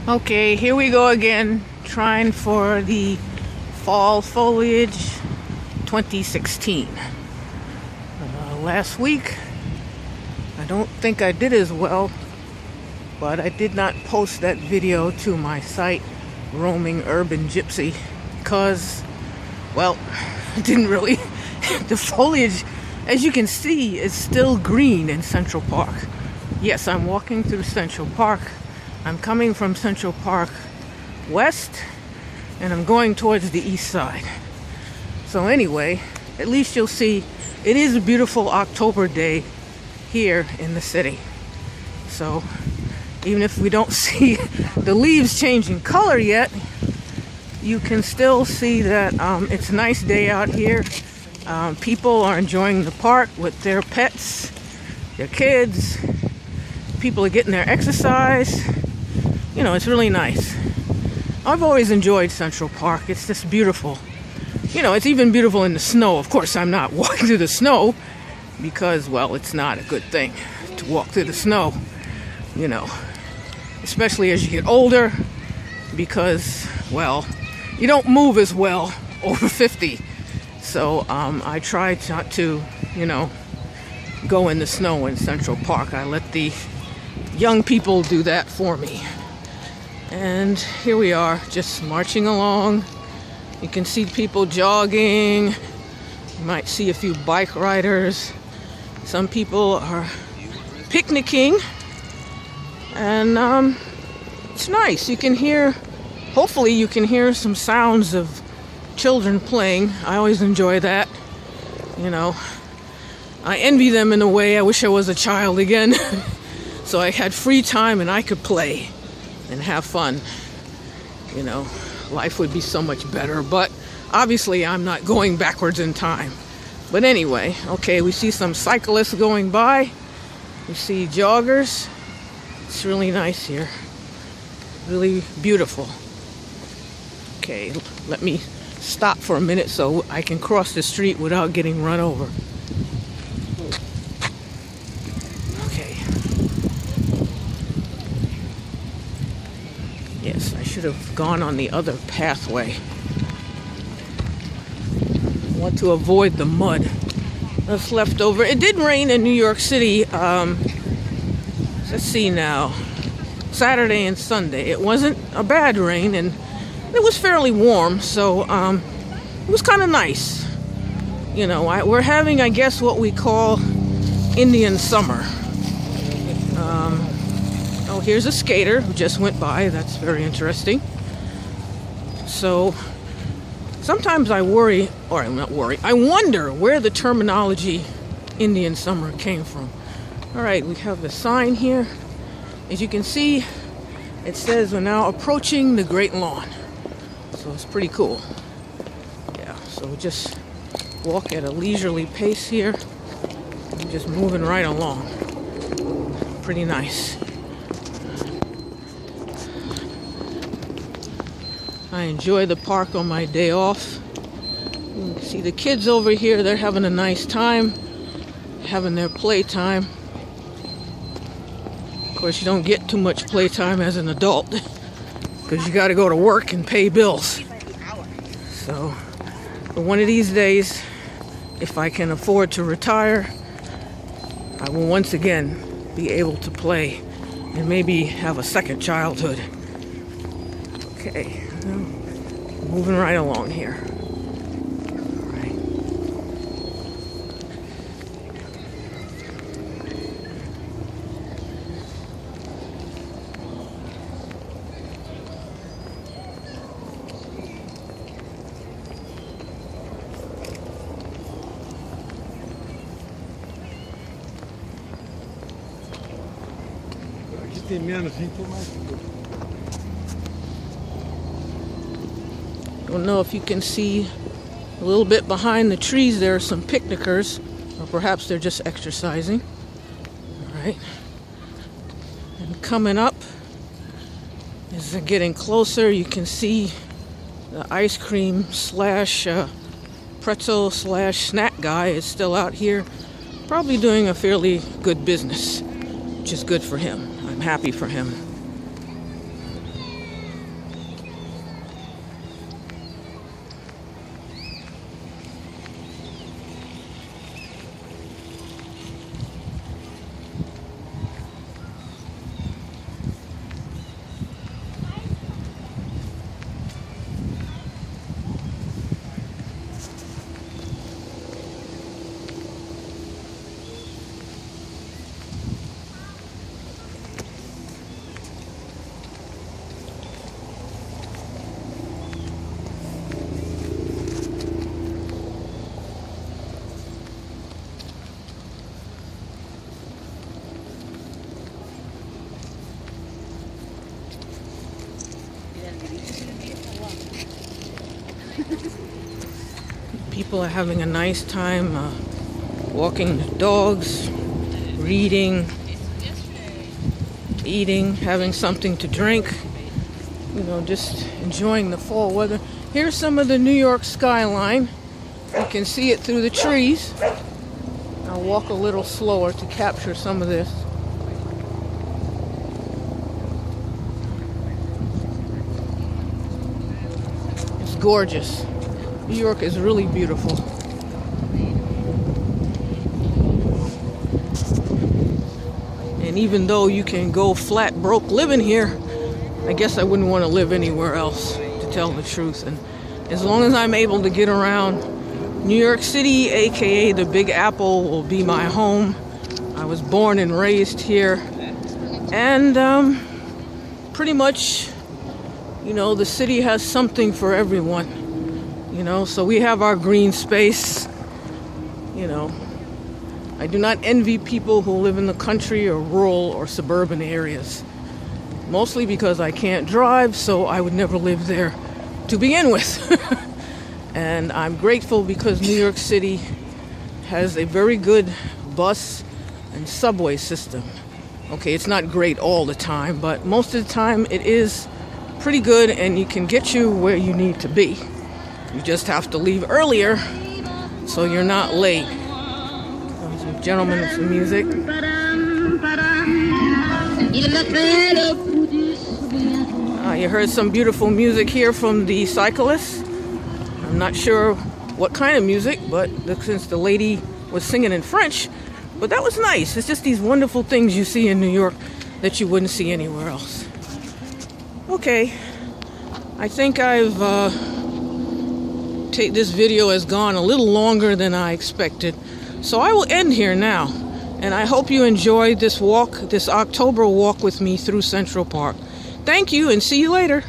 Okay, here we go again, trying for the fall foliage 2016. Last week, I don't think I did as well, but I did not post that video to my site, Roaming Urban Gypsy, because, well, it didn't really. The foliage, as you can see, is still green in Central Park. Yes, I'm walking through Central Park. I'm coming from Central Park West, and I'm going towards the east side. So anyway, at least you'll see it is a beautiful October day here in the city. So even if we don't see the leaves changing color yet, you can still see that it's a nice day out here. People are enjoying the park with their pets, their kids. People are getting their exercise. You know, it's really nice. I've always enjoyed Central Park. It's just beautiful. You know, it's even beautiful in the snow. Of course, I'm not walking through the snow because, well, it's not a good thing to walk through the snow, you know, especially as you get older because, well, you don't move as well over 50. So I try not to, you know, go in the snow in Central Park. I let the young people do that for me. And here we are, just marching along. You can see people jogging. You might see a few bike riders. Some people are picnicking. And it's nice. You can hear, hopefully you can hear some sounds of children playing. I always enjoy that. You know, I envy them in a way. I wish I was a child again. So I had free time and I could play and have fun. You know, life would be so much better, but obviously I'm not going backwards in time. But anyway, okay, we see some cyclists going by. We see joggers. It's really nice here. Really beautiful. Okay, let me stop for a minute so I can cross the street without getting run over. Yes, I should have gone on the other pathway. I want to avoid the mud that's left over. It did rain in New York City, let's see now, Saturday and Sunday. It wasn't a bad rain, and it was fairly warm, so it was kind of nice. You know, we're having, I guess, what we call Indian summer. Oh, here's a skater who just went by. That's very interesting. So sometimes I worry, or I'm not worried, I wonder where the terminology Indian summer came from. All right, we have the sign here. As you can see, it says we're now approaching the Great Lawn. So it's pretty cool. Yeah, so we just walk at a leisurely pace here. I'm just moving right along. Pretty nice. I enjoy the park on my day off. You can see the kids over here, they're having a nice time, having their playtime. Of course, you don't get too much playtime as an adult because you got to go to work and pay bills. So, but one of these days, if I can afford to retire, I will once again be able to play and maybe have a second childhood. Okay, moving right along here. All right. Don't know if you can see a little bit behind the trees. There are some picnickers, or perhaps they're just exercising. All right. And coming up, as they're getting closer, you can see the ice cream slash pretzel slash snack guy is still out here, probably doing a fairly good business, which is good for him. I'm happy for him. People are having a nice time walking the dogs, reading, eating, having something to drink, you know, just enjoying the fall weather. Here's some of the New York skyline. You can see it through the trees. I'll walk a little slower to capture some of this. It's gorgeous. New York is really beautiful. And even though you can go flat broke living here, I guess I wouldn't want to live anywhere else, to tell the truth. And as long as I'm able to get around, New York City, aka the Big Apple, will be my home. I was born and raised here. And pretty much, you know, the city has something for everyone. You know, so we have our green space. You know, I do not envy people who live in the country or rural or suburban areas. Mostly because I can't drive, so I would never live there to begin with. And I'm grateful because New York City has a very good bus and subway system. Okay, it's not great all the time, but most of the time it is pretty good and it can get you where you need to be. You just have to leave earlier so you're not late. Some gentlemen with some music. You heard some beautiful music here from the cyclists. I'm not sure what kind of music, but since the lady was singing in French, but that was nice. It's just these wonderful things you see in New York that you wouldn't see anywhere else. Okay, I think this video has gone a little longer than I expected, so I will end here now. And I hope you enjoyed this walk, this October walk with me through Central Park. Thank you and see you later.